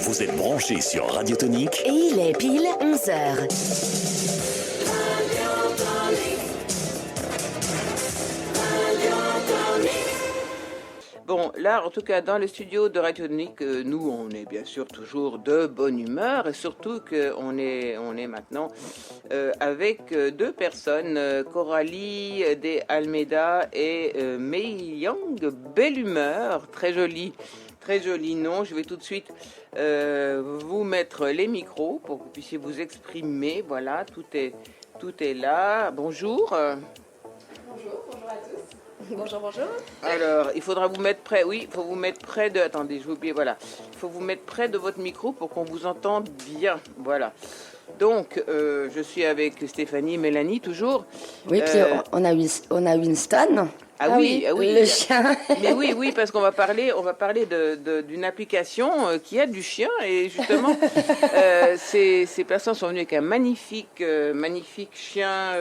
Vous êtes branchés sur Radio Tonique Et il est pile 11h. Bon, là, en tout cas, dans le studio de Radio Tonique, nous, on est bien sûr toujours de bonne humeur et surtout qu'on est maintenant avec deux personnes, Coralie de Almeida et Mei Yang, belle humeur, très joli nom. Je vais tout de suite vous mettre les micros pour que vous puissiez vous exprimer. Voilà, tout est là. Bonjour. Bonjour à tous. Bonjour. Alors, il faudra vous mettre près. Oui, il faut vous mettre près de. Attendez, je vais oublier. Voilà, il faut vous mettre près de votre micro pour qu'on vous entende bien. Voilà. Donc, je suis avec Stéphanie, Mélanie, toujours. Oui, puis on a Winston. Ah oui. Le chien. Mais oui, parce qu'on va parler d'une application qui aide du chien et justement, ces personnes sont venues avec un magnifique chien,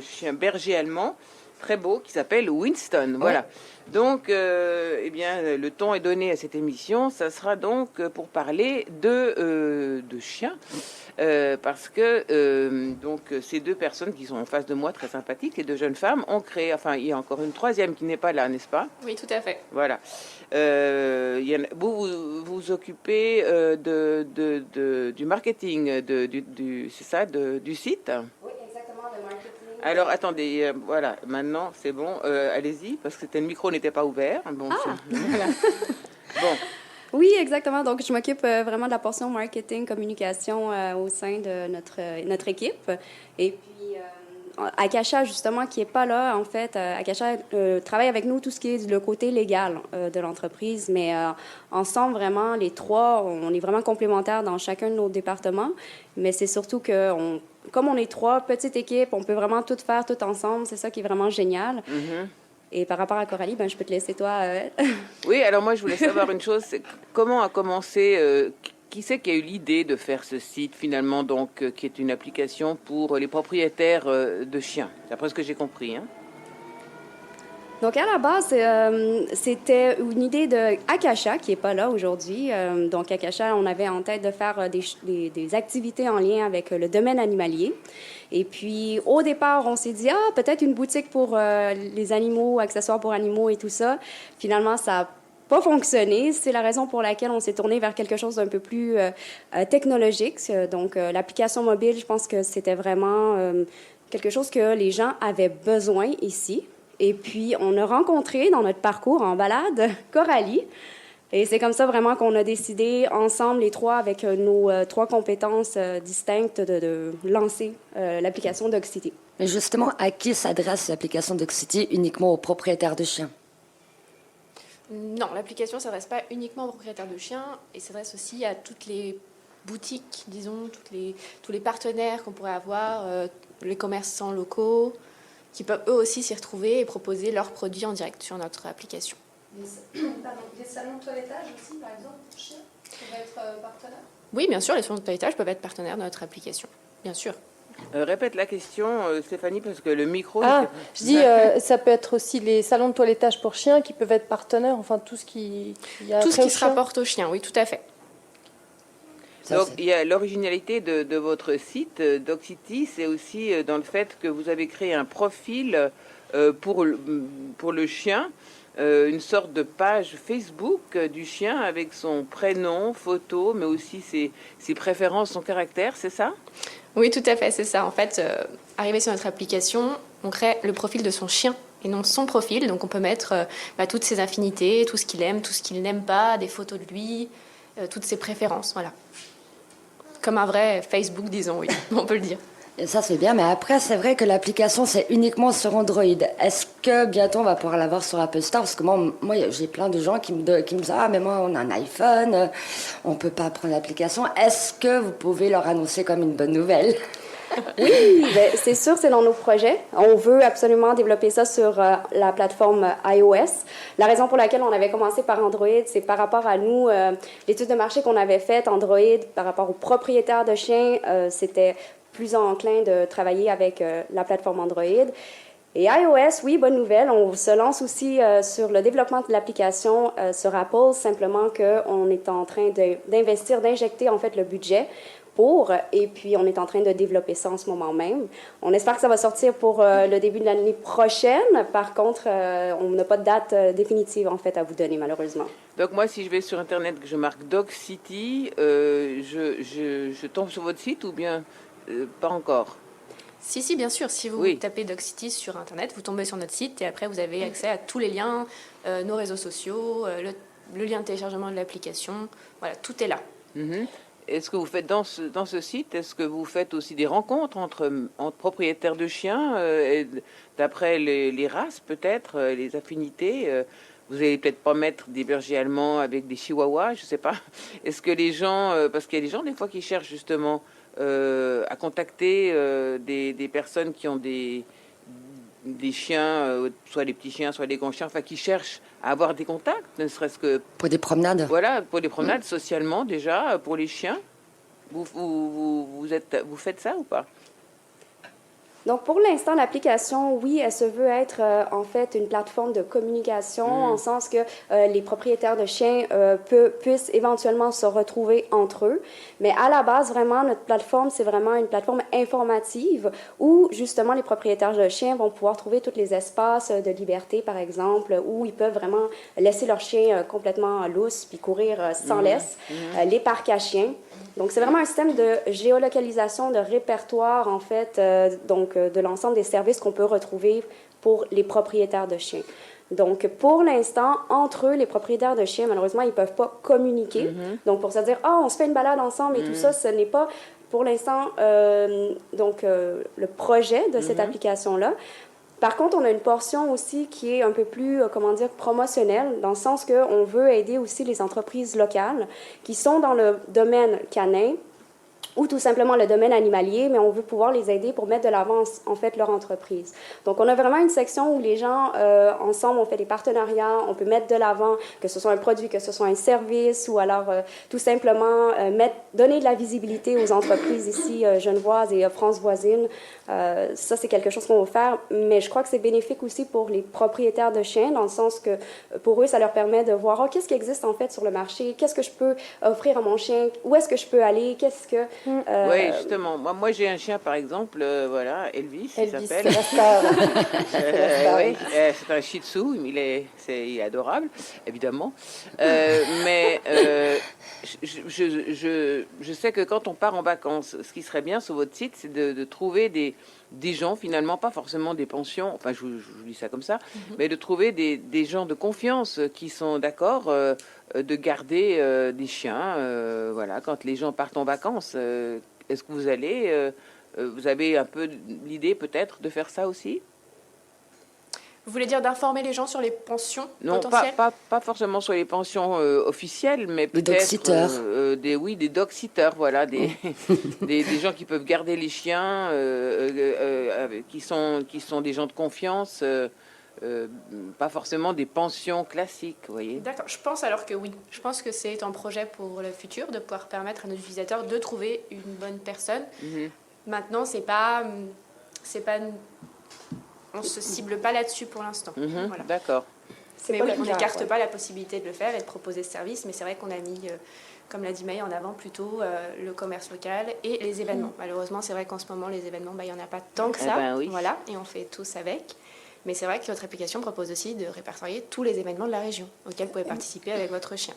chien berger allemand, très beau, qui s'appelle Winston. Voilà. Ouais. Donc, le ton est donné à cette émission. Ça sera donc pour parler de chiens. Parce que ces deux personnes qui sont en face de moi, très sympathiques, les deux jeunes femmes, ont créé, enfin il y a encore une troisième qui n'est pas là, n'est-ce pas? Oui, tout à fait. Voilà. Vous vous occupez du marketing, c'est ça, du site? Oui, exactement, le marketing. Alors attendez, voilà, maintenant c'est bon, allez-y, parce que le micro n'était pas ouvert. Bon, voilà. Bon. Oui, exactement. Donc, je m'occupe vraiment de la portion marketing, communication au sein de notre équipe. Et puis, Akasha, justement, qui n'est pas là, en fait, Akasha travaille avec nous tout ce qui est le côté légal de l'entreprise. Mais ensemble, vraiment, les trois, on est vraiment complémentaires dans chacun de nos départements. Mais c'est surtout que, comme on est trois petites équipes, on peut vraiment tout faire tout ensemble. C'est ça qui est vraiment génial. Mm-hmm. Et par rapport à Coralie, je peux te laisser toi. Oui, alors moi je voulais savoir une chose, c'est comment a commencé, qui c'est qui a eu l'idée de faire ce site finalement, donc qui est une application pour les propriétaires de chiens, d'après ce que j'ai compris. Hein. Donc, à la base, c'était une idée de Akasha, qui n'est pas là aujourd'hui. Donc, Akasha, on avait en tête de faire des activités en lien avec le domaine animalier. Et puis, au départ, on s'est dit, peut-être une boutique pour les animaux, accessoires pour animaux et tout ça. Finalement, ça n'a pas fonctionné. C'est la raison pour laquelle on s'est tourné vers quelque chose d'un peu plus technologique. Donc, l'application mobile, je pense que c'était vraiment quelque chose que les gens avaient besoin ici. Et puis, on a rencontré dans notre parcours en balade Coralie. Et c'est comme ça vraiment qu'on a décidé ensemble, les trois, avec nos trois compétences distinctes, de lancer l'application Dogcity. Mais justement, à qui s'adresse l'application Dogcity? Uniquement aux propriétaires de chiens? Non, l'application ne s'adresse pas uniquement aux propriétaires de chiens et s'adresse aussi à toutes les boutiques, disons, tous les partenaires qu'on pourrait avoir, les commerçants locaux, qui peuvent eux aussi s'y retrouver et proposer leurs produits en direct sur notre application. Les salons de toilettage aussi, par exemple, pour chiens, peuvent être partenaires? Oui, bien sûr, les salons de toilettage peuvent être partenaires de notre application, bien sûr. Répète la question, Stéphanie, parce que le micro... Je dis, ça peut être aussi les salons de toilettage pour chiens qui peuvent être partenaires, enfin tout ce qui... Tout ce qui se rapporte aux chiens, oui, tout à fait. Donc, il y a l'originalité de votre site, Dogcity, c'est aussi dans le fait que vous avez créé un profil pour le chien, une sorte de page Facebook du chien avec son prénom, photo, mais aussi ses préférences, son caractère, c'est ça? Oui, tout à fait, c'est ça. En fait, arrivé sur notre application, on crée le profil de son chien et non son profil. Donc, on peut mettre toutes ses affinités, tout ce qu'il aime, tout ce qu'il n'aime pas, des photos de lui, toutes ses préférences, voilà. Comme un vrai Facebook, disons, oui, on peut le dire. Et ça, c'est bien, mais après, c'est vrai que l'application, c'est uniquement sur Android. Est-ce que bientôt, on va pouvoir l'avoir sur Apple Store? Parce que moi j'ai plein de gens qui me disent « Ah, mais moi, on a un iPhone, on ne peut pas prendre l'application. » Est-ce que vous pouvez leur annoncer comme une bonne nouvelle? Oui, c'est sûr, c'est dans nos projets. On veut absolument développer ça sur la plateforme iOS. La raison pour laquelle on avait commencé par Android, c'est par rapport à nous, l'étude de marché qu'on avait faite, Android, par rapport aux propriétaires de chiens, c'était plus enclin de travailler avec la plateforme Android. Et iOS, oui, bonne nouvelle. On se lance aussi sur le développement de l'application sur Apple, simplement qu'on est en train d'investir, d'injecter en fait le budget pour, et puis on est en train de développer ça en ce moment même. On espère que ça va sortir pour le début de l'année prochaine. Par contre, on n'a pas de date définitive en fait à vous donner, malheureusement. Donc moi, si je vais sur Internet, que je marque Dog City, je tombe sur votre site ou bien pas encore? Si, bien sûr. Si vous Oui. tapez Dog City sur Internet, vous tombez sur notre site et après, vous avez accès à tous les liens, nos réseaux sociaux, le lien de téléchargement de l'application. Voilà, tout est là. Mhm. Est-ce que vous faites dans ce site, est-ce que vous faites aussi des rencontres entre propriétaires de chiens, d'après les races peut-être, les affinités vous allez peut-être pas mettre des bergers allemands avec des chihuahuas, je sais pas. Est-ce que les gens, parce qu'il y a des gens des fois qui cherchent justement à contacter des personnes qui ont des chiens, soit des petits chiens, soit des grands chiens, enfin qui cherchent à avoir des contacts, ne serait-ce que Pour des promenades. voilà, pour des promenades socialement déjà, pour les chiens. Vous faites ça ou pas? Donc, pour l'instant, l'application, oui, elle se veut être en fait une plateforme de communication, en sens que les propriétaires de chiens puissent éventuellement se retrouver entre eux. Mais à la base, vraiment, notre plateforme, c'est vraiment une plateforme informative où, justement, les propriétaires de chiens vont pouvoir trouver tous les espaces de liberté, par exemple, où ils peuvent vraiment laisser leur chien complètement lousse puis courir sans laisse, les parcs à chiens. Donc, c'est vraiment un système de géolocalisation, de répertoire, en fait, de l'ensemble des services qu'on peut retrouver pour les propriétaires de chiens. Donc, pour l'instant, entre eux, les propriétaires de chiens, malheureusement, ils ne peuvent pas communiquer. Donc, pour se dire, ah, on se fait une balade ensemble et tout ça, ce n'est pas, pour l'instant, le projet de cette application-là. Par contre, on a une portion aussi qui est un peu plus, promotionnelle, dans le sens qu'on veut aider aussi les entreprises locales qui sont dans le domaine canin ou tout simplement le domaine animalier, mais on veut pouvoir les aider pour mettre de l'avant, en fait, leur entreprise. Donc, on a vraiment une section où les gens, ensemble, on fait des partenariats, on peut mettre de l'avant, que ce soit un produit, que ce soit un service, ou alors tout simplement donner de la visibilité aux entreprises ici, genevoises et France voisine. Ça, c'est quelque chose qu'on va faire, mais je crois que c'est bénéfique aussi pour les propriétaires de chiens, dans le sens que pour eux, ça leur permet de voir, oh, qu'est-ce qui existe en fait sur le marché, qu'est-ce que je peux offrir à mon chien, où est-ce que je peux aller, qu'est-ce que... Oui, justement. Moi, j'ai un chien, par exemple, voilà, Elvis, il Elvis, s'appelle. c'est la star. Oui, c'est un Shih Tzu, il est adorable, évidemment. Mais je sais que quand on part en vacances, ce qui serait bien sur votre site, c'est de trouver des gens, finalement, pas forcément des pensions, enfin, je vous dis ça comme ça, mais de trouver des gens de confiance qui sont d'accord de garder des chiens, voilà, quand les gens partent en vacances. Est-ce que vous avez un peu l'idée peut-être de faire ça aussi? Vous voulez dire d'informer les gens sur les pensions Non, potentielles? pas forcément sur les pensions officielles, mais Les peut-être dog-sitters. des dog-sitters, voilà, des gens qui peuvent garder les chiens, qui sont des gens de confiance, pas forcément des pensions classiques, vous voyez. D'accord, je pense alors que oui. Je pense que c'est un projet pour le futur de pouvoir permettre à nos utilisateurs de trouver une bonne personne. Maintenant, on se cible pas là-dessus pour l'instant. Voilà. D'accord. Mais pas oui, le on cas, n'écarte ouais. pas la possibilité de le faire et de proposer ce service, mais c'est vrai qu'on a mis, comme l'a dit Maë, en avant plutôt le commerce local et les événements. Malheureusement, c'est vrai qu'en ce moment, les événements, il n'y en a pas tant que Eh ça. ben oui. Voilà, et on fait tous avec. Mais c'est vrai que notre application propose aussi de répertorier tous les événements de la région auxquels vous pouvez participer avec votre chien.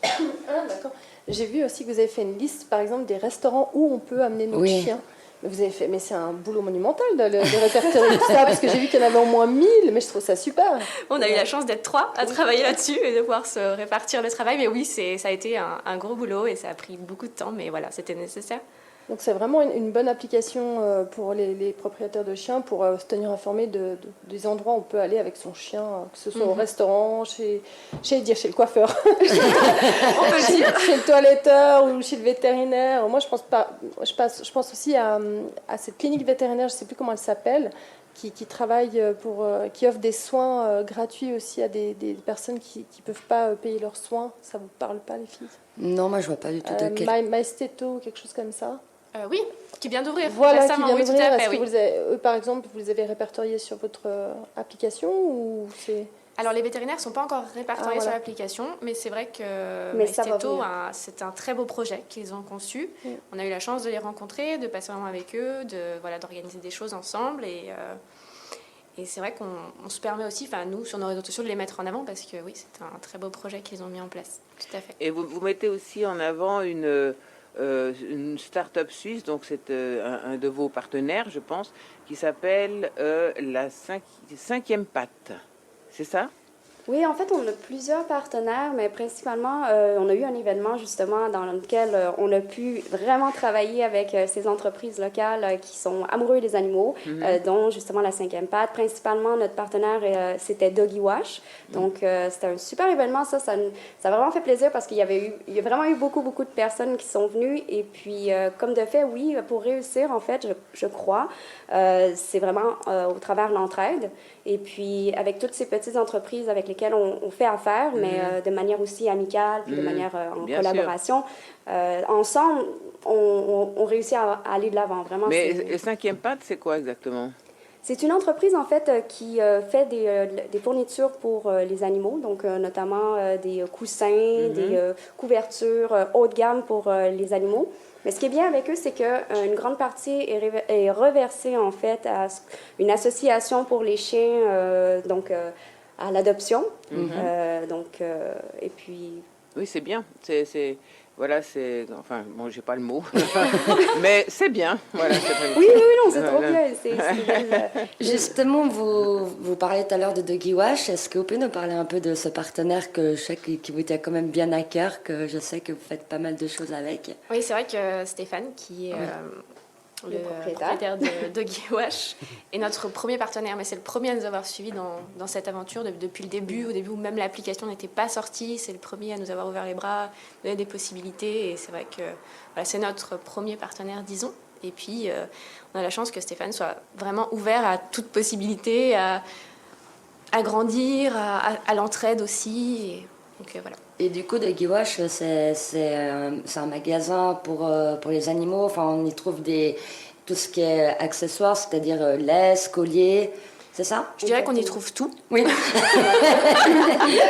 Ah, d'accord. J'ai vu aussi que vous avez fait une liste, par exemple, des restaurants où on peut amener nos Oui. chiens. Mais vous avez fait, mais c'est un boulot monumental de répertorier tout ça, parce que j'ai vu qu'il y en avait au moins 1000, mais je trouve ça super. On a eu la chance d'être 3 à travailler là-dessus et de pouvoir se répartir le travail. Mais oui, ça a été un gros boulot et ça a pris beaucoup de temps, mais voilà, c'était nécessaire. Donc c'est vraiment une bonne application pour les propriétaires de chiens pour se tenir informés des endroits où on peut aller avec son chien, que ce soit au restaurant, chez le coiffeur, chez le toiletteur ou chez le vétérinaire. Moi je pense pas, je pense aussi à cette clinique vétérinaire, je sais plus comment elle s'appelle, qui travaille qui offre des soins gratuits aussi à des personnes qui peuvent pas payer leurs soins. Ça vous parle pas les filles? Non, moi je vois pas du tout de quel... Maesteto, quelque chose comme ça. Oui, qui vient d'ouvrir. Voilà, qui récemment, vient oui, tout d'ouvrir. à fait, Est-ce que oui. vous avez, par exemple, vous les avez répertoriés sur votre application ou c'est... Alors les vétérinaires ne sont pas encore répertoriés voilà. sur l'application, mais c'est vrai que Mais ça va Maestetto, venir. c'est un très beau projet qu'ils ont conçu. Mm. On a eu la chance de les rencontrer, de passer un moment avec eux, d'organiser des choses ensemble. Et c'est vrai qu'on se permet aussi, nous, sur nos réseaux sociaux, de les mettre en avant parce que oui, c'est un très beau projet qu'ils ont mis en place. Tout à fait. Et vous mettez aussi en avant une start-up suisse, donc c'est un de vos partenaires, je pense, qui s'appelle la cinquième patte. C'est ça? Oui, en fait, on a plusieurs partenaires, mais principalement, on a eu un événement justement dans lequel on a pu vraiment travailler avec ces entreprises locales qui sont amoureux des animaux, dont justement la cinquième patte. Principalement, notre partenaire, c'était Doggy Wash. Donc, c'était un super événement. Ça a vraiment fait plaisir parce qu'il y a vraiment eu beaucoup de personnes qui sont venues. Et puis, comme de fait, oui, pour réussir, en fait, je crois, c'est vraiment au travers de l'entraide. Et puis, avec toutes ces petites entreprises avec lesquelles on fait affaire, mais de manière aussi amicale, puis de manière en Bien collaboration, ensemble, on réussit à aller de l'avant. Vraiment, Mais le cinquième patte, c'est quoi exactement? c'est une entreprise, en fait, qui fait des fournitures pour les animaux, donc notamment des coussins, des couvertures haut de gamme pour les animaux. Mais ce qui est bien avec eux, c'est qu'une grande partie est reversée, en fait, à une association pour les chiens, donc à l'adoption. Et puis... Oui, c'est bien. Voilà, c'est... Enfin, bon, j'ai pas le mot. Mais c'est bien. Voilà, c'est très bien. Oui, non, c'est trop bien. C'est belle. Justement, vous parlez tout à l'heure de Doggy Wash. Est-ce que vous pouvez nous parler un peu de ce partenaire que je sais qui vous tient quand même bien à cœur, que je sais que vous faites pas mal de choses avec? Oui, c'est vrai que Stéphane, qui est le propriétaire de Doggy Wash, est notre premier partenaire, mais c'est le premier à nous avoir suivis dans cette aventure depuis le début. Au début où même l'application n'était pas sortie, c'est le premier à nous avoir ouvert les bras, donné des possibilités, et c'est vrai que voilà, c'est notre premier partenaire, disons. Et puis, on a la chance que Stéphane soit vraiment ouvert à toute possibilité, à grandir, à l'entraide aussi. Et, donc, voilà. Et du coup, Doggy Wash, c'est un magasin pour les animaux. Enfin, on y trouve tout ce qui est accessoires, c'est-à-dire laisse, collier. C'est ça? Je dirais qu'on y trouve tout. Oui.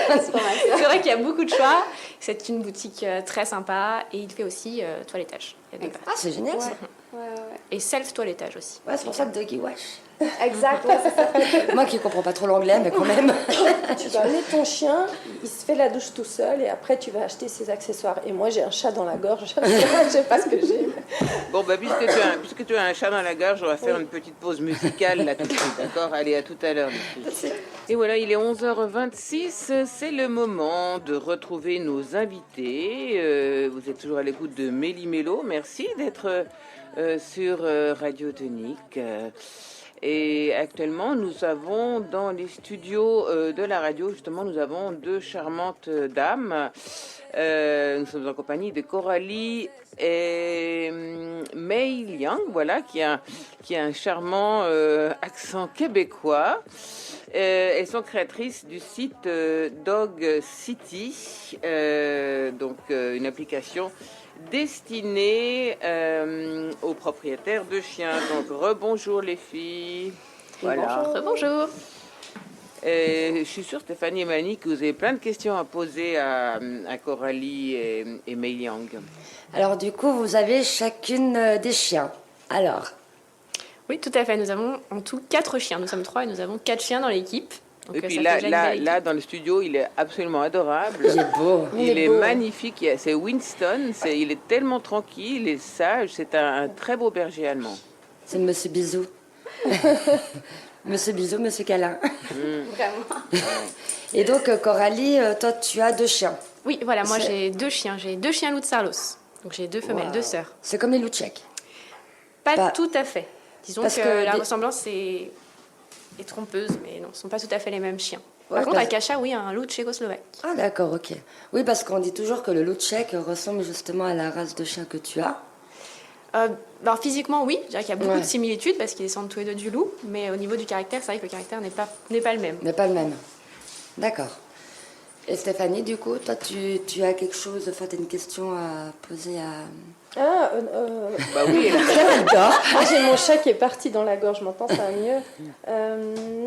C'est vrai qu'il y a beaucoup de choix. C'est une boutique très sympa et il fait aussi toilettage. Il y a deux Ah, c'est génial ça. Et self-toilettage aussi. Ouais, c'est pour ça que Doggy Wash. Exact, ouais, c'est ça. Moi qui ne comprends pas trop l'anglais, mais quand même. Tu vas amener ton chien, il se fait la douche tout seul et après tu vas acheter ses accessoires. Et moi j'ai un chat dans la gorge, je sais pas ce que j'ai. Bon, puisque tu as un chat dans la gorge, on va faire une petite pause musicale là tout de suite, d'accord? Allez, à tout à l'heure, les filles. Et voilà, il est 11h26, c'est le moment de retrouver nos invités. Vous êtes toujours à l'écoute de Méli Mélo, merci d'être sur Radio Tonique. Et actuellement, nous avons dans les studios de la radio, justement, nous avons deux charmantes dames. Nous sommes en compagnie de Coralie et Mei Liang, voilà, qui a un charmant accent québécois. Elles sont créatrices du site Dog City, donc une application destinée aux propriétaires de chiens. Donc rebonjour les filles. Voilà. Bonjour. Je suis sûre, Stéphanie et Mani, que vous avez plein de questions à poser à Coralie et Mei Liang. Alors du coup, vous avez chacune des chiens. Alors, Oui, tout à fait. Nous avons en tout 4 chiens. Nous sommes 3 et nous avons 4 chiens dans l'équipe. Donc, Et puis ça fait déjà une belle équipe. là, dans le studio, il est absolument adorable. il est beau. Il est magnifique. C'est Winston. Il est tellement tranquille et sage. C'est un très beau berger allemand. C'est Monsieur Bisou. Monsieur Bisou, Monsieur Câlin. Vraiment. Et donc, Coralie, toi, tu as 2 chiens. Oui, voilà. Moi, C'est- j'ai 2 chiens. J'ai 2 chiens loups de Sarlos. Donc, j'ai 2 femelles, Wow. 2 sœurs. C'est comme les loups tchèques. Pas Pas- tout à fait. Disons Parce que, que la des- ressemblance est trompeuse, mais non, ce ne sont pas tout à fait les mêmes chiens. Ouais, Par contre, parce- Akasha, oui, un loup tchécoslovaque. Ah d'accord, ok. Oui, parce qu'on dit toujours que le loup tchèque ressemble justement à la race de chien que tu as. Alors, physiquement, oui, je dirais qu'il y a beaucoup Ouais. de similitudes parce qu'ils descendent tous les deux du loup, mais au niveau du caractère, c'est vrai que le caractère n'est pas le même. Mais pas le même. D'accord. Et Stéphanie, du coup, toi, tu as quelque chose, enfin, tu as une question à poser Ah, Bah oui, j'ai mon chat qui est parti dans la gorge, maintenant ça va mieux.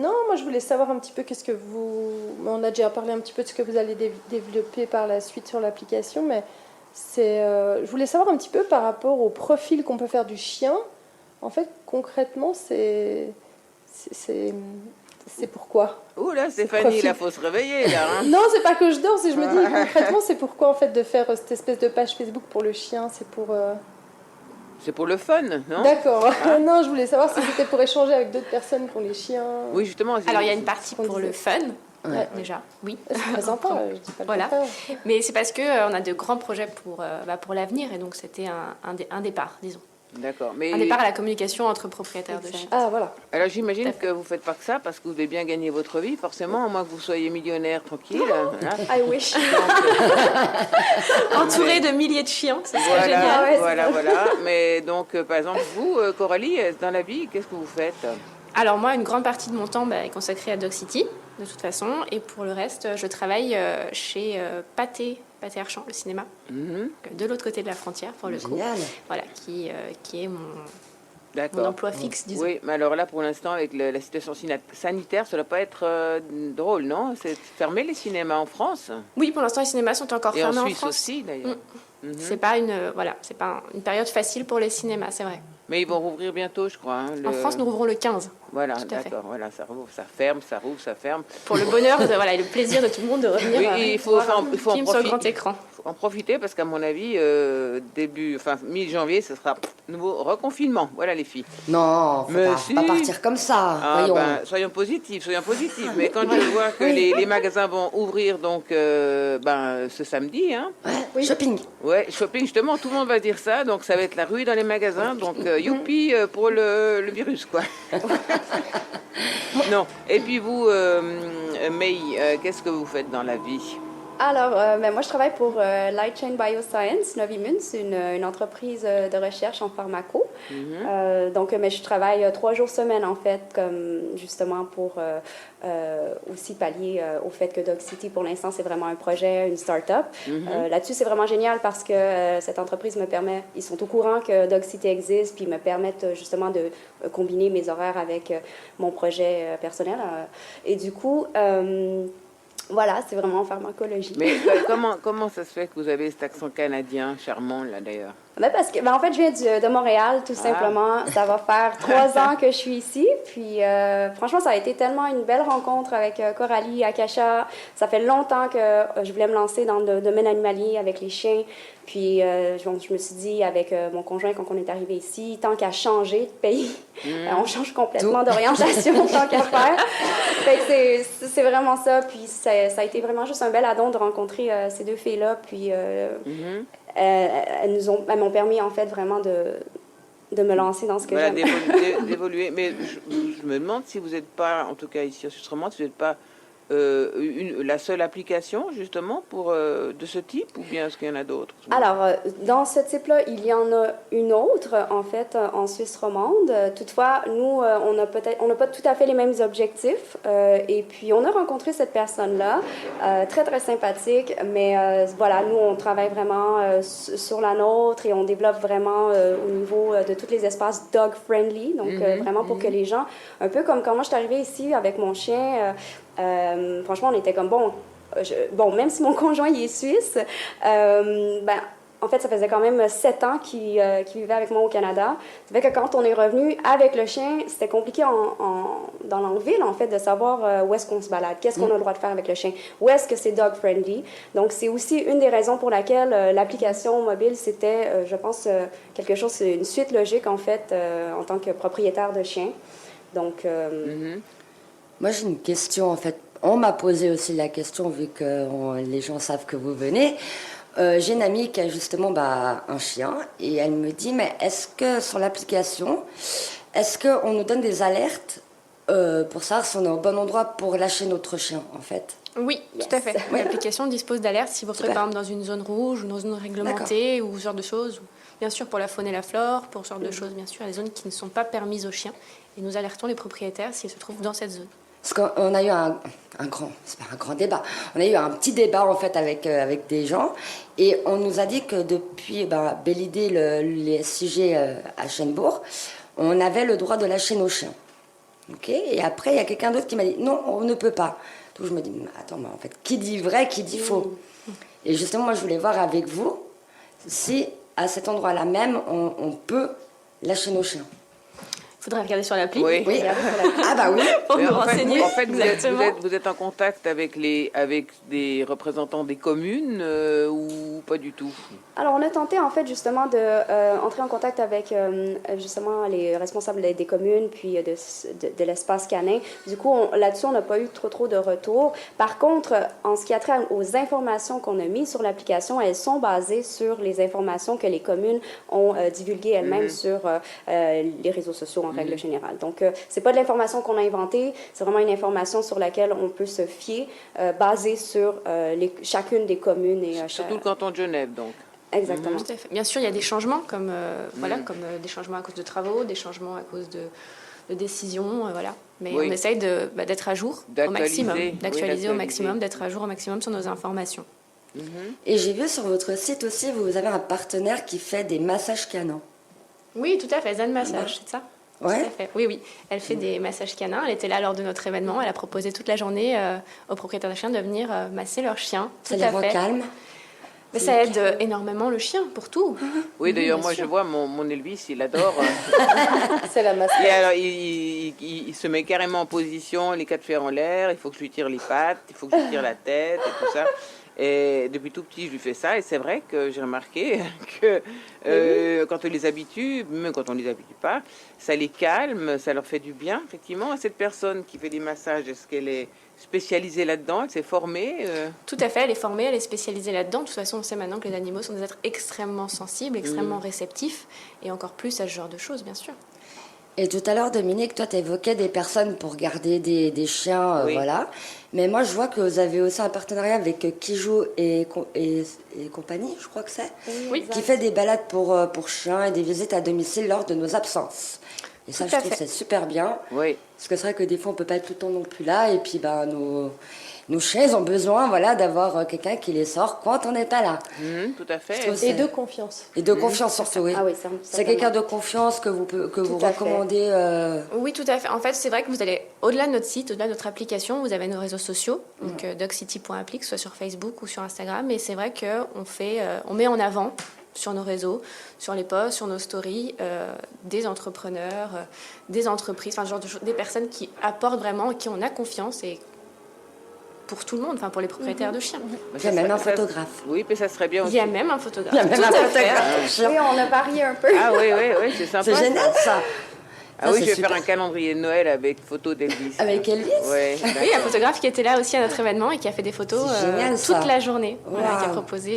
Non, moi je voulais savoir un petit peu qu'est-ce que vous... On a déjà parlé un petit peu de ce que vous allez développer par la suite sur l'application, mais je voulais savoir un petit peu par rapport au profil qu'on peut faire du chien. En fait, concrètement, c'est pourquoi? Ouh là, Stéphanie, Profil. il faut se réveiller là. Hein. Non, c'est pas que je dors, c'est je me dis concrètement, c'est pourquoi en fait de faire cette espèce de page Facebook pour le chien, c'est pour... C'est pour le fun, non? D'accord. Non, je voulais savoir si c'était pour échanger avec d'autres personnes qui ont les chiens. Oui, justement. Alors, il y a une partie qu'on pour le disait. fun, Ouais. déjà, oui. C'est très sympa, je dis pas le Voilà. contraire. Mais c'est parce qu'on a de grands projets pour l'avenir, et donc c'était un départ, disons. D'accord. Mais Un départ à la communication entre propriétaires de chiens. Ah, voilà. alors j'imagine que vous faites pas que ça parce que vous devez bien gagner votre vie, forcément, à moins que vous soyez millionnaire tranquille. Voilà. I wish. Entouré de milliers de chiens, ce serait Voilà, génial. ouais, voilà, voilà. Mais donc, par exemple, vous, Coralie, dans la vie, qu'est-ce que vous faites? Alors moi, une grande partie de mon temps est consacrée à Dog City, de toute façon. Et pour le reste, je travaille chez Pathé Archamp, le cinéma, Mhm. de l'autre côté de la frontière, pour le coup. Génial. Voilà, qui est mon D'accord. emploi fixe, disons. Oui, mais alors là, pour l'instant, avec la situation sanitaire, ça ne doit pas être drôle, non? C'est fermé les cinémas en France Oui, pour l'instant, les cinémas sont encore et en fermés en Suisse France. aussi, d'ailleurs. Mhm. C'est pas une période facile pour les cinémas, c'est vrai. Mais ils vont rouvrir bientôt, je crois. Hein, En France, nous rouvrons le 15. Voilà, Tout à fait. d'accord. Voilà, ça rouvre, ça ferme, ça rouvre, ça ferme. Pour le bonheur et le plaisir de tout le monde de revenir Oui, il faut voir en- un il faut en film sur le profiter. grand écran. Faut en profiter parce qu'à mon avis, mi-janvier, ce sera nouveau reconfinement. Voilà les filles. Non, Mais faut si. pas partir comme ça. Ah, Voyons. ben, soyons positifs, soyons positifs. Mais quand je vois que les magasins vont ouvrir donc ce samedi, hein, Shopping. ouais, shopping justement, tout le monde va dire ça, donc ça va être la rue dans les magasins, donc youpi pour le virus quoi. Non. Et puis vous, May, qu'est-ce que vous faites dans la vie? Alors, moi, je travaille pour Light Chain Bioscience, Novimun. C'est une entreprise de recherche en pharmaco. Mais je travaille 3 jours semaine, en fait, comme justement pour aussi pallier au fait que Dog City, pour l'instant, c'est vraiment un projet, une start-up. Là-dessus, c'est vraiment génial parce que cette entreprise me permet, ils sont au courant que Dog City existe, puis ils me permettent justement de combiner mes horaires avec mon projet personnel. Et du coup, voilà, c'est vraiment en pharmacologie. Mais comment ça se fait que vous avez cet accent canadien charmant là d'ailleurs? Parce que, en fait, je viens de Montréal, tout simplement. Ça va faire 3 ans que je suis ici. Puis, franchement, ça a été tellement une belle rencontre avec Coralie, Akasha. Ça fait longtemps que je voulais me lancer dans le domaine animalier avec les chiens. Puis, je me suis dit, avec mon conjoint, quand on est arrivé ici, tant qu'à changer de pays, on change complètement d'orientation tant qu'à faire. Fait que c'est vraiment ça. Puis, ça a été vraiment juste un bel addon de rencontrer ces 2 filles-là. Puis, elles m'ont permis, en fait, vraiment de me lancer dans ce que Voilà, j'aime. d'évoluer. Mais je me demande si vous n'êtes pas, en tout cas ici en Suisse romande, si vous n'êtes pas la seule application justement de ce type, ou bien est-ce qu'il y en a d'autres? Alors, dans ce type-là, il y en a une autre, en fait, en Suisse romande. Toutefois, nous, on n'a pas tout à fait les mêmes objectifs. Et puis, on a rencontré cette personne-là, très, très sympathique. Mais voilà, nous, on travaille vraiment sur la nôtre et on développe vraiment au niveau de tous les espaces dog-friendly. Donc, vraiment pour que les gens, un peu comme quand moi je suis arrivée ici avec mon chien, franchement, on était comme, même si mon conjoint il est suisse, en fait, ça faisait quand même 7 ans qu'il vivait avec moi au Canada. Ça fait que quand on est revenu avec le chien, c'était compliqué dans l'enville, en fait, de savoir où est-ce qu'on se balade, qu'est-ce qu'on a le droit de faire avec le chien, où est-ce que c'est dog-friendly. Donc, c'est aussi une des raisons pour laquelle l'application mobile, c'était, je pense, quelque chose, c'est une suite logique, en fait, en tant que propriétaire de chien. Donc... Moi, j'ai une question, en fait. On m'a posé aussi la question, vu que les gens savent que vous venez. J'ai une amie qui a justement un chien, et elle me dit, mais est-ce que sur l'application, est-ce qu'on nous donne des alertes pour savoir si on est au bon endroit pour lâcher notre chien, en fait? Oui, tout à fait. L'application dispose d'alertes si vous retrouvez par exemple dans une zone rouge ou dans une zone réglementée ou ce genre de choses. Bien sûr, pour la faune et la flore, pour ce genre de choses, bien sûr, il y a des zones qui ne sont pas permises aux chiens. Et nous alertons les propriétaires s'ils se trouvent dans cette zone. Parce qu'on a eu c'est pas un grand débat, on a eu un petit débat en fait avec des gens et on nous a dit que depuis Bélidé, les SIG à Chênebourg, on avait le droit de lâcher nos chiens. Ok. Et après, il y a quelqu'un d'autre qui m'a dit non, on ne peut pas. Donc je me dis, mais attends, mais en fait, qui dit vrai, qui dit faux? Et justement, moi je voulais voir avec vous si à cet endroit-là même, on peut lâcher nos chiens. Il faudrait regarder sur l'appli. Oui. Oui. Ah bah oui. Pour nous En fait, renseigner. Exactement. vous êtes en contact avec des représentants des communes ou pas du tout? Alors, on a tenté, en fait, justement, d'entrer en contact avec, justement, les responsables des communes, puis de l'espace canin. Du coup, là-dessus, on n'a pas eu trop de retours. Par contre, en ce qui a trait aux informations qu'on a mises sur l'application, elles sont basées sur les informations que les communes ont divulguées elles-mêmes sur les réseaux sociaux, en règle générale. Donc, c'est pas de l'information qu'on a inventée, c'est vraiment une information sur laquelle on peut se fier, basée sur chacune des communes. Surtout le canton de Genève, donc. Exactement. Tout à fait. Bien sûr, il y a des changements, comme des changements à cause de travaux, des changements à cause de décisions, voilà. Mais Oui. on essaye d'être à jour au maximum, d'actualiser au maximum, d'être à jour au maximum sur nos informations. Et j'ai vu sur votre site aussi, vous avez un partenaire qui fait des massages canins. Oui, tout à fait. Zen Massage, c'est ça? Ouais. Tout à fait. Oui. Elle fait des massages canins. Elle était là lors de notre événement. Elle a proposé toute la journée aux propriétaires de chiens de venir masser leurs chiens. Ça Tout les à rend fait. calmes. Mais ça aide énormément le chien pour tout. Oui, d'ailleurs, bien moi, sûr. je vois mon Elvis, il adore. C'est la mascotte. Et alors, il se met carrément en position, les quatre fers en l'air. Il faut que je lui tire les pattes, il faut que je lui tire la tête et tout ça. Et depuis tout petit, je lui fais ça. Et c'est vrai que j'ai remarqué que quand on les habitue, même quand on les habitue pas, ça les calme, ça leur fait du bien, effectivement. À cette personne qui fait des massages, est-ce qu'elle est spécialisée là-dedans? Elle s'est formée Tout à fait, elle est formée, elle est spécialisée là-dedans. De toute façon, on sait maintenant que les animaux sont des êtres extrêmement sensibles, extrêmement réceptifs, et encore plus à ce genre de choses, bien sûr. Et tout à l'heure, Dominique, toi, tu évoquais des personnes pour garder des chiens, Oui. voilà. Mais moi, je vois que vous avez aussi un partenariat avec Kijou et compagnie, je crois que c'est, Oui, qui fait des balades pour chiens et des visites à domicile lors de nos absences. Et ça, Tout je à trouve fait. c'est super bien. Oui. Parce que c'est vrai que des fois, on peut pas être tout le temps non plus là. Et puis, nos chiens, ils ont besoin d'avoir quelqu'un qui les sort quand on n'est pas là. Tout à fait. Je trouve Et c'est- de confiance. Et de confiance surtout, oui. Ah oui, C'est quelqu'un de confiance que vous Tout à fait. recommandez. Oui, tout à fait. En fait, c'est vrai que vous allez au-delà de notre site, au-delà de notre application, vous avez nos réseaux sociaux, donc dogcity.appli, que ce soit sur Facebook ou sur Instagram. Et c'est vrai qu'on met en avant sur nos réseaux, sur les posts, sur nos stories, des entrepreneurs, des entreprises, enfin, ce genre de choses, des personnes qui apportent vraiment, en qui on a confiance et pour tout le monde, enfin pour les propriétaires de chiens. Il y a même un photographe. Oui, mais ça serait bien Il aussi. y a même un photographe. Il y a même Tout un à fait. photographe. Oui, on a varié un peu. Ah oui, c'est sympa. C'est ça. génial, ça. Ah Ça, oui, c'est je vais super. faire un calendrier de Noël avec photos d'Elvis. Avec Elvis. Ouais, Oui, un photographe qui était là aussi à notre événement et qui a fait des photos C'est génial, ça. toute la journée. Voilà, Waouh. qui a proposé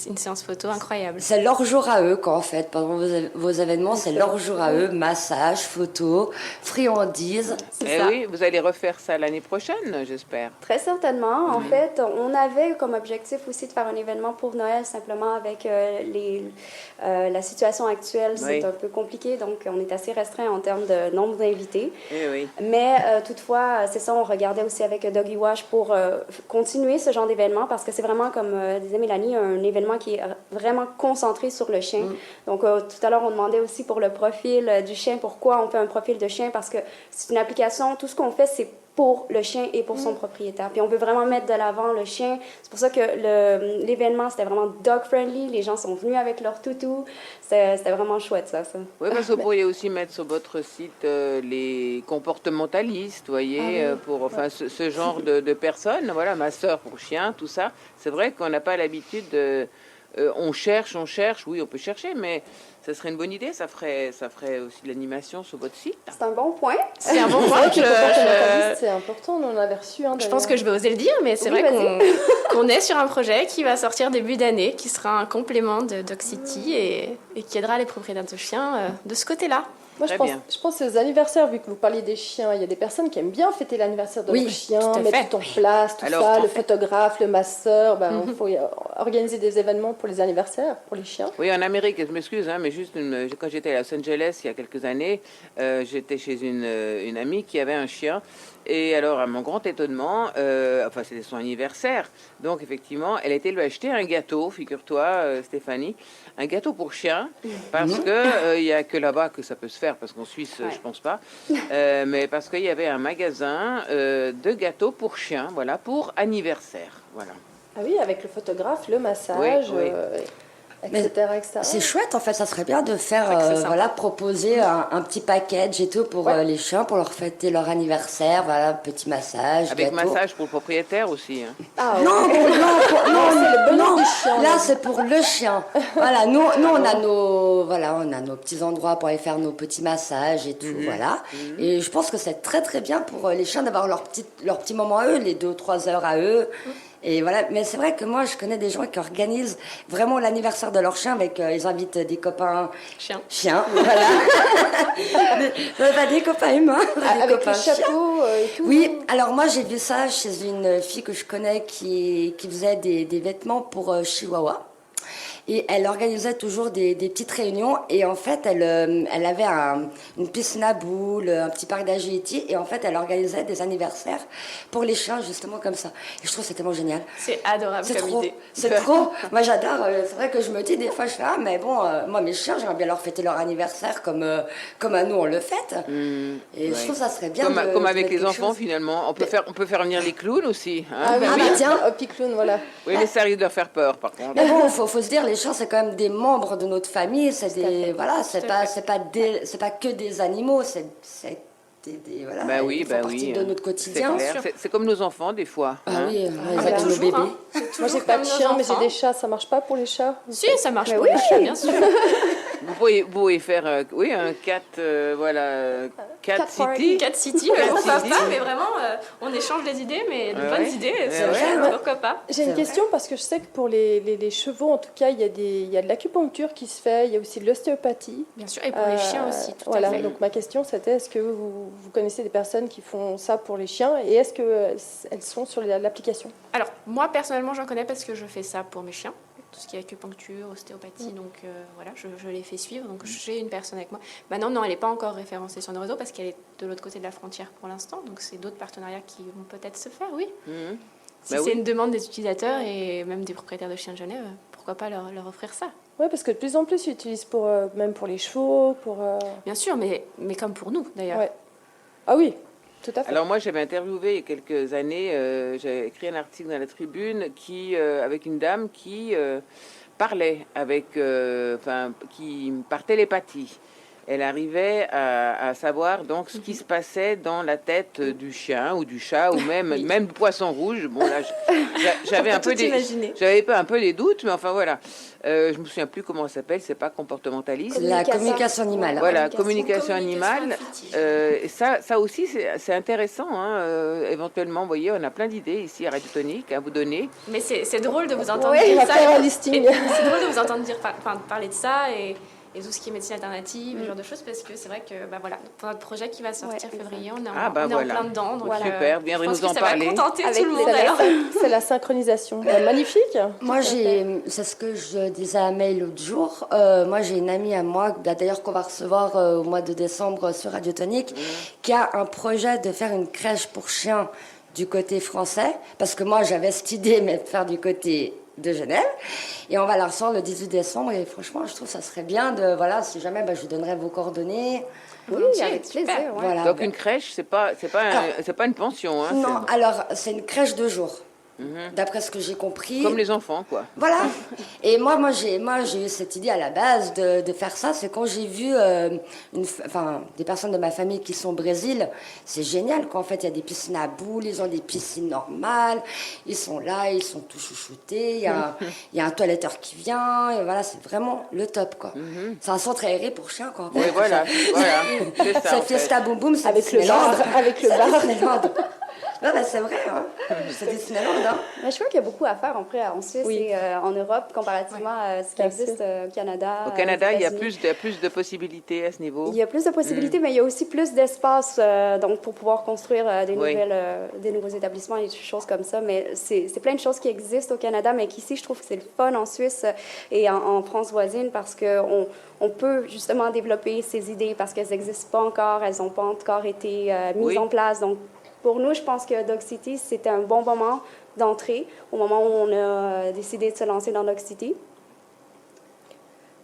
une séance photo incroyable. C'est leur jour à eux, quoi, en fait. Pendant vos événements, c'est leur jour à eux. Massage, photos, friandises. Eh ça. oui, vous allez refaire ça l'année prochaine, j'espère. Très certainement. En fait, on avait comme objectif aussi de faire un événement pour Noël, simplement avec la situation actuelle. C'est Oui. un peu compliqué, donc on est assez restreint en termes de nombre d'invités. Eh oui. Mais toutefois, c'est ça, on regardait aussi avec Doggy Wash pour continuer ce genre d'événement parce que c'est vraiment, comme disait Mélanie, un événement qui est vraiment concentré sur le chien. Donc, tout à l'heure, on demandait aussi pour le profil du chien, pourquoi on fait un profil de chien, parce que c'est une application, tout ce qu'on fait, c'est pour le chien et pour son propriétaire. Puis on veut vraiment mettre de l'avant le chien. C'est pour ça que l'événement, c'était vraiment dog-friendly. Les gens sont venus avec leur toutou. C'était vraiment chouette, ça. Oui, parce que vous pourriez aussi mettre sur votre site les comportementalistes, voyez, pour enfin ce genre de personnes. Voilà, ma sœur pour chien, tout ça. C'est vrai qu'on n'a pas l'habitude de... on cherche, oui, on peut chercher, mais ça serait une bonne idée, ça ferait aussi de l'animation sur votre site. C'est un bon point. C'est un bon point. C'est important, on en avait reçu un. Je pense que je vais oser le dire, mais c'est Oui, vrai qu'on est sur un projet qui va sortir début d'année, qui sera un complément de Dog City et qui aidera les propriétaires de chiens de ce côté-là. Moi, Très je pense, bien. je pense aux anniversaires, vu que vous parliez des chiens. Il y a des personnes qui aiment bien fêter l'anniversaire de Oui, leur chien, tout à fait. mettre tout en place, tout Alors, ça, en le fait- photographe, le masseur. Il faut organiser des événements pour les anniversaires, pour les chiens. Oui, en Amérique, je m'excuse, hein, mais quand j'étais à Los Angeles il y a quelques années, j'étais chez une amie qui avait un chien. Et alors, à mon grand étonnement, enfin, c'était son anniversaire. Donc, effectivement, elle était lui acheter un gâteau, figure-toi, Stéphanie, un gâteau pour chien, parce que il y a que là-bas que ça peut se faire, parce qu'en Suisse, Ouais. je pense pas. Mais parce qu'il y avait un magasin de gâteaux pour chiens, voilà, pour anniversaire. Voilà. Ah oui, avec le photographe, le massage, Oui, oui. etc., etc. C'est chouette en fait, ça serait bien de faire, C'est vrai que c'est sympa. voilà, proposer un petit package et tout pour Ouais. les chiens, pour leur fêter leur anniversaire, voilà, petit massage, Avec gâteau. massage pour le propriétaire aussi. Hein. Ah, Non, ouais. non, non, c'est le bonheur non. du chien, Là, là. c'est pour le chien. Voilà, nous on a nos petits endroits pour aller faire nos petits massages et tout, voilà. Et je pense que c'est très très bien pour les chiens d'avoir leur petit moment à eux, les 2 ou 3 heures à eux. Et voilà, mais c'est vrai que moi, je connais des gens qui organisent vraiment l'anniversaire de leur chien avec, ils invitent des copains Chien. voilà. Pas des copains humains, des Avec le copains chiens. chapeau et tout. Oui, alors moi j'ai vu ça chez une fille que je connais qui faisait des vêtements pour Chihuahua. Et elle organisait toujours des petites réunions. Et en fait, elle avait une piscine à boules, un petit parc d'agility. Et en fait, elle organisait des anniversaires pour les chiens, justement comme ça. Et je trouve que c'est tellement génial. C'est adorable C'est comme trop. idée. C'est trop. Moi, j'adore. C'est vrai que je me dis des fois, je fais, ah, mais bon, moi, mes chiens, j'aimerais bien leur fêter leur anniversaire comme à nous, on le fête. Et je trouve que ça serait bien. Comme de avec mettre les quelque enfants, chose. finalement. On peut faire venir les clowns aussi. Hein. Ah oui, Ah, bah, tiens. Hopi Clown, voilà. Oui, mais ça risque de leur faire peur, par contre. Mais bon, faut se dire, les chiens, c'est quand même des membres de notre famille. C'est des, voilà, c'est Tout à pas que des animaux. C'est voilà. Bah oui, ils font bah partie oui. de notre C'est quotidien. clair. C'est comme nos enfants, des fois. Ah hein. oui, Ah avec bah, nos toujours, bébés. hein. Moi, j'ai Toujours pas comme de nos chien, mais j'ai enfants. des chats. Ça marche pas pour les chats? Si, ça marche Mais pour oui. les chats, bien sûr. Vous pouvez faire un cat, cat Cat city. party. Cat City, Cat pourquoi City. pas, mais vraiment, on échange les idées, mais de Ouais, bonnes ouais. idées, Ouais, ouais. pourquoi pas. J'ai une C'est question parce que je sais que pour les chevaux, en tout cas, il y a de l'acupuncture qui se fait, il y a aussi de l'ostéopathie. Bien sûr, et pour les chiens aussi, tout voilà, à fait. donc ma question c'était est-ce que vous connaissez des personnes qui font ça pour les chiens et est-ce qu'elles sont sur l'application? Alors, moi, personnellement, j'en connais parce que je fais ça pour mes chiens. Tout ce qui est acupuncture, ostéopathie, donc voilà, je les fais suivre. Donc j'ai une personne avec moi. Maintenant, non, elle n'est pas encore référencée sur nos réseaux parce qu'elle est de l'autre côté de la frontière pour l'instant. Donc c'est d'autres partenariats qui vont peut-être se faire, oui. Mhm. Si Bah c'est oui. une demande des utilisateurs et même des propriétaires de chiens de Genève, pourquoi pas leur offrir ça? Oui, parce que de plus en plus, ils utilisent même pour les chevaux, pour... Bien sûr, mais comme pour nous d'ailleurs. Ouais. Ah oui, tout à fait. Alors moi, j'avais interviewé il y a quelques années, j'avais écrit un article dans la Tribune avec une dame qui parlait par télépathie. Elle arrivait à savoir donc ce qui se passait dans la tête du chien ou du chat ou même du poisson rouge. Bon là, j'avais un peu un peu des doutes, mais enfin voilà. Je me souviens plus comment ça s'appelle. C'est pas comportementaliste. La communication animale. Voilà, communication animale. Et ça aussi, c'est intéressant. Hein. Éventuellement, vous voyez, on a plein d'idées ici à Radio Tonique à vous donner. Mais c'est drôle de vous entendre Ouais, on dire va ça. faire un listing. C'est drôle de vous entendre parler de ça et tout ce qui est médecine alternative, ce genre de choses, parce que c'est vrai que voilà, pour notre projet qui va sortir février, on est en plein dedans. Donc, Super, viendrez nous en parler. Ça va contenter Avec tout le monde alors. c'est la synchronisation. Magnifique. Moi, c'est ce que je disais à May l'autre jour. Moi, j'ai une amie à moi, d'ailleurs, qu'on va recevoir au mois de décembre sur Radio Tonique, qui a un projet de faire une crèche pour chiens du côté français. Parce que moi, j'avais cette idée, mais de faire du côté de Genève. Et on va la recevoir le 18 décembre. Et franchement, je trouve que ça serait bien de... Voilà, si jamais, je lui donnerai vos coordonnées. Oui, avec super. plaisir. Ouais. Voilà. Donc une crèche, c'est pas une pension. Hein, Non, alors, c'est une crèche de jour. D'après ce que j'ai compris. comme les enfants, quoi. Voilà. Et moi j'ai eu cette idée à la base de faire ça. C'est quand j'ai vu des personnes de ma famille qui sont au Brésil. C'est génial, quoi. En fait, il y a des piscines à boules, ils ont des piscines normales. Ils sont là, ils sont tout chouchoutés. Il y a un toiletteur qui vient. Et voilà, c'est vraiment le top, quoi. C'est un centre aéré pour chiens, quoi. Oui, voilà. C'est ça. C'est en fait. Fiesta Boom Boom, c'est Avec le Disneyland. bar. Avec le bar. Disneyland. Ouais, bah, c'est vrai, hein. C'est Disneyland, hein. Mais je crois qu'il y a beaucoup à faire en Suisse Oui. et en Europe comparativement à ce qui Bien sûr. existe au Canada. Au Canada, il y a États-Unis. plus de possibilités à ce niveau. Il y a plus de possibilités, mais il y a aussi plus d'espace donc pour pouvoir construire des nouveaux établissements et des choses comme ça. Mais c'est plein de choses qui existent au Canada, mais qu'ici, je trouve que c'est le fun en Suisse et en France voisine parce qu'on peut justement développer ces idées parce qu'elles n'existent pas encore, elles n'ont pas encore été mises en place. Donc, pour nous, je pense que Dog City, c'était un bon moment d'entrée au moment où on a décidé de se lancer dans Dog City.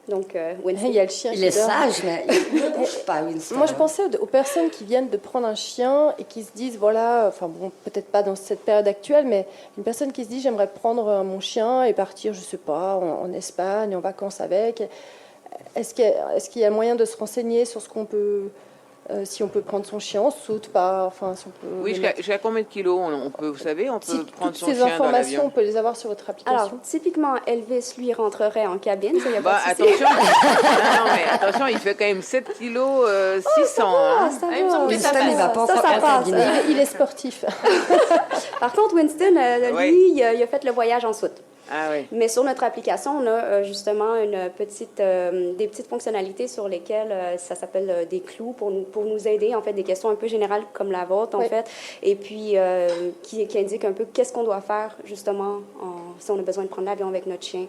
Donc, Winston. Il y a le chien Il qui est dort. sage, mais il ne bouge pas, Winston. Moi, je pensais aux personnes qui viennent de prendre un chien et qui se disent, voilà, enfin bon, peut-être pas dans cette période actuelle, mais une personne qui se dit, j'aimerais prendre mon chien et partir, je sais pas, en Espagne, en vacances avec. Est-ce qu'il y a moyen de se renseigner sur ce qu'on peut, si on peut prendre son chien en soute, pas, enfin, si on peut. Oui, jusqu'à combien de kilos on peut, vous savez, on peut prendre Toutes son ces chien dans informations, on l'avion. peut les avoir sur votre application. Alors, typiquement, Elvis, lui, rentrerait en cabine. Ça, y a Bah, pas de souci. attention, non, mais attention, il fait quand même 7 kilos 600. Ah, hein. ça il me semble que Winston, ça il va passe. pas Ça encore en passe. cabine. Il est sportif. Par contre, Winston, lui, Ouais. il a fait le voyage en soute. Ah oui. Mais sur notre application, on a justement des petites fonctionnalités sur lesquelles ça s'appelle des clous pour nous aider, en fait, des questions un peu générales comme la vôtre, en Oui. fait, et puis qui indiquent un peu qu'est-ce qu'on doit faire, justement, si on a besoin de prendre l'avion avec notre chien.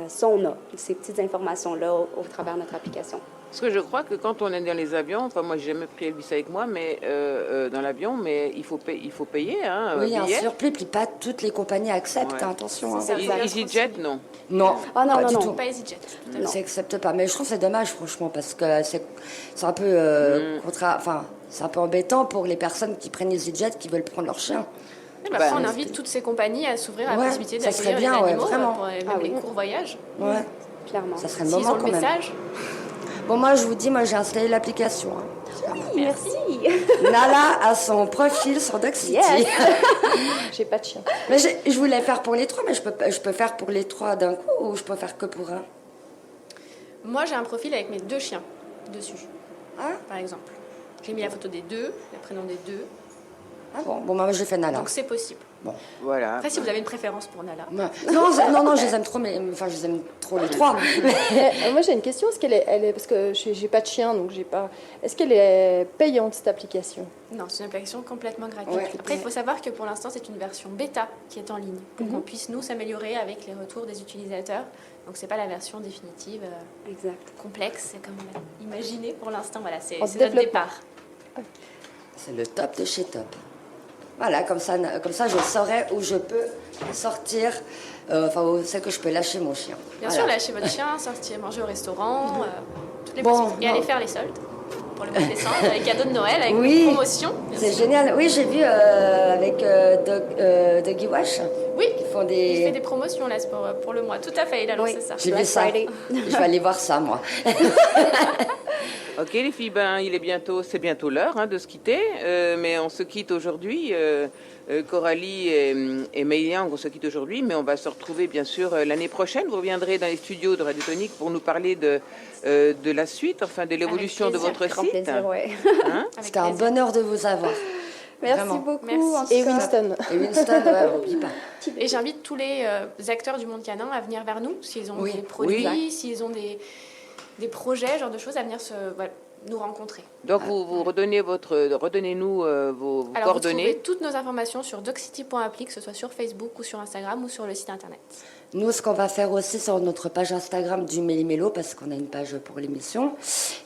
Ça, on a ces petites informations-là au travers de notre application. Parce que je crois que quand on est dans les avions, enfin moi j'ai jamais pris Elvis avec moi, mais dans l'avion, mais il faut payer, hein, Oui, un billet. surplus, puis pas toutes les compagnies acceptent, Ouais. hein, attention. Hein. C'est ça. EasyJet, non. Non, Ah non, pas non, du non. tout. Pas EasyJet. tout à fait. Ça n'accepte pas. Mais je trouve que c'est dommage, franchement, parce que c'est un peu enfin, c'est un peu embêtant pour les personnes qui prennent EasyJet, qui veulent prendre leur chien. Et bah, Bah, après, on invite toutes ces compagnies à s'ouvrir à la Ouais, possibilité ça serait d'accueillir les bien, ouais, animaux vraiment. pour même Ah les oui. courts voyages. Ouais, Clairement. ça serait le S'ils moment ont le quand même. message. Bon, moi, je vous dis, moi, j'ai installé l'application. Hein. Merci. Nala a son profil sur Dog City. Yes. J'ai pas de chien. Mais je voulais faire pour les trois, mais je peux faire pour les trois d'un coup ou je peux faire que pour un? Moi, j'ai un profil avec mes 2 chiens dessus, Ah, par exemple. J'ai mis la photo des 2, le prénom des 2, ah bon, moi, je fais Nala. donc c'est possible. Voilà. Après, si vous avez une préférence pour Nala. Ouais. Non, je les aime trop, mais enfin, je les aime trop les trois. Moi, j'ai une question. Est-ce qu'elle est, parce que j'ai pas de chien, donc j'ai pas. Est-ce qu'elle est payante cette application? Non, c'est une application complètement gratuite. Ouais. Après, il faut savoir que pour l'instant, c'est une version bêta qui est en ligne pour qu'on puisse nous s'améliorer avec les retours des utilisateurs. Donc, c'est pas la version définitive Exact. complexe, c'est comme on l'a imaginé pour l'instant. Voilà, c'est En notre développement. départ. C'est le top de chez top. Voilà, comme ça, je saurai où je peux sortir, enfin, où c'est que je peux lâcher mon chien. Bien Voilà. sûr, lâcher votre chien, sortir manger au restaurant, toutes les Bon, possibilités. Et non. aller faire les soldes pour le mois de décembre, les cadeaux de Noël, avec Oui. des promotions. bien C'est sûr. génial. Oui, j'ai vu avec Doggy Wash. Oui, Ils font il fait des des. promotions là c'est pour le mois. Tout à fait, il a lancé ça. J'ai vu Black ça. Friday. Je vais aller voir ça, moi. Ok les filles, ben c'est bientôt l'heure hein, de se quitter, mais on se quitte aujourd'hui. Coralie et Mei Liang, on se quitte aujourd'hui, mais on va se retrouver bien sûr l'année prochaine. Vous reviendrez dans les studios de Radio Tonique pour nous parler de la suite, enfin de l'évolution de plaisir, votre Grand site. plaisir, ouais. Hein Avec C'était un plaisir. bonheur de vous avoir. Merci Vraiment. beaucoup. Merci. en tout Et cas. Winston. Et Winston, ouais, oublie pas. Et j'invite tous les acteurs du monde canin à venir vers nous, s'ils ont Oui. des produits, Oui. s'ils ont des projets, ce genre de choses, à venir nous rencontrer. Donc vous redonnez-nous vos Alors vous coordonnées. trouvez toutes nos informations sur doccity.appli, que ce soit sur Facebook ou sur Instagram ou sur le site internet. Nous, ce qu'on va faire aussi sur notre page Instagram du Méli-Mélo, parce qu'on a une page pour l'émission,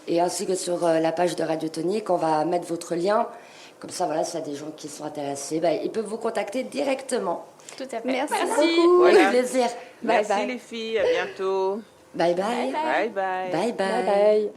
et ainsi que sur la page de Radio Tonique, on va mettre votre lien. Comme ça, voilà, s'il y a des gens qui sont intéressés, ben, ils peuvent vous contacter directement. Tout à fait. Merci Merci. beaucoup. Voilà. Avec plaisir. Merci bye. les filles, à bientôt. Bye bye. Bye bye. Bye bye. Bye bye.